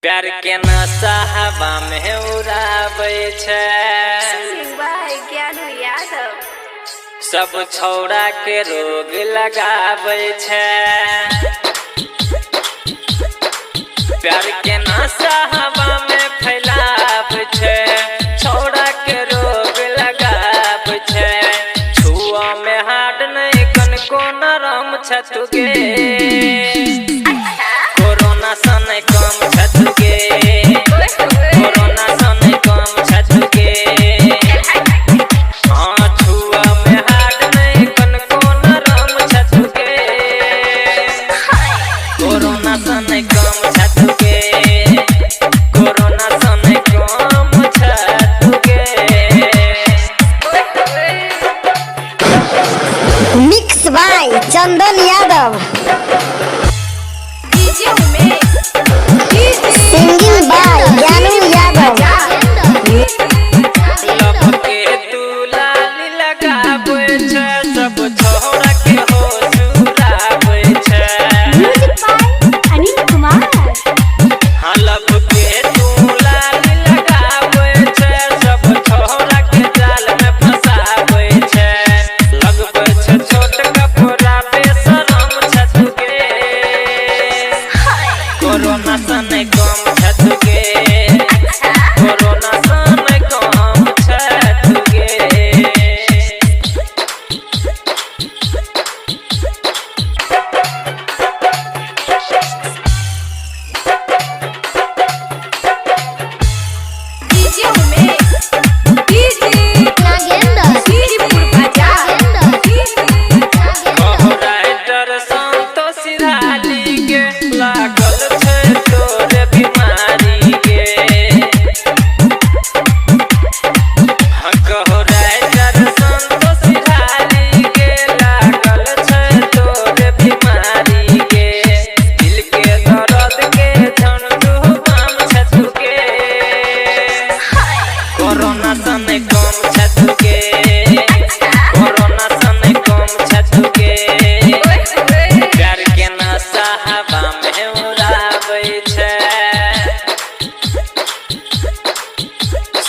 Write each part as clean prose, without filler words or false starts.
प्यार के नशा हवा में उड़ाबै छै, सब छौड़ा के रोग लगाबै छै। प्यार के नशा हवा में फैलाबै छै, छौड़ा के रोग लगाबै छै। छुआ में हाड नहीं कनको नरम छतुगे, कोरोना सन कम छतुगे, कोरोना सन कम छतुगे। हाँ छुआ में हाड नहीं कनको नरम छतुगे, कोरोना सन कम छतुगे, कोरोना सन कम छतुगे। Mix by Chandan Yadav, singing by Gyanu Yadav. लब के तू लाली लगाबै छै, सब छौड़ा के होश उड़ाबै छै। हाँ लब के तू लाली लगाबै छै, सब छौड़ा के जाल में फंसाबै छै। लगबै छै छोट कपड़ा बेशरम छतुगे, कोरोना सन कम छतुगे, कोरोना सन कम छतुगे। राइटर संतोष सिराली के लागल छै तोरे बीमारी के। हाँ कहो राइटर संतोष सिराली के लागल छै तोरे बीमारी के। दिल के दर्द के झंडू बम छतुगे, कोरोना सन कम छतुगे, कोरोना सन कम छतुगे। प्यार के नशा हवा में उड़ाबै छै,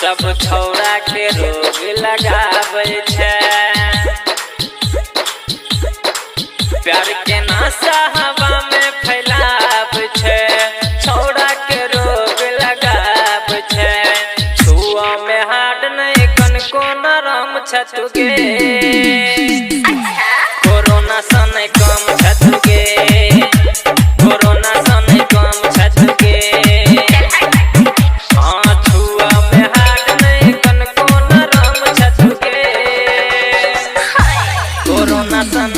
सब छौड़ा के रोग लगाबै छै। प्यार के नशा हवा में फैलाबै छै, छौड़ा के रोग लगाबै छै। छुआ में हाड नहीं कनको नरम छतुगे, कोरोना सन कम छतुगे, कोरोना सन कम छतुगे। हाँ छुआ में हाड नहीं कनको नरम छतुगे, कोरोना सन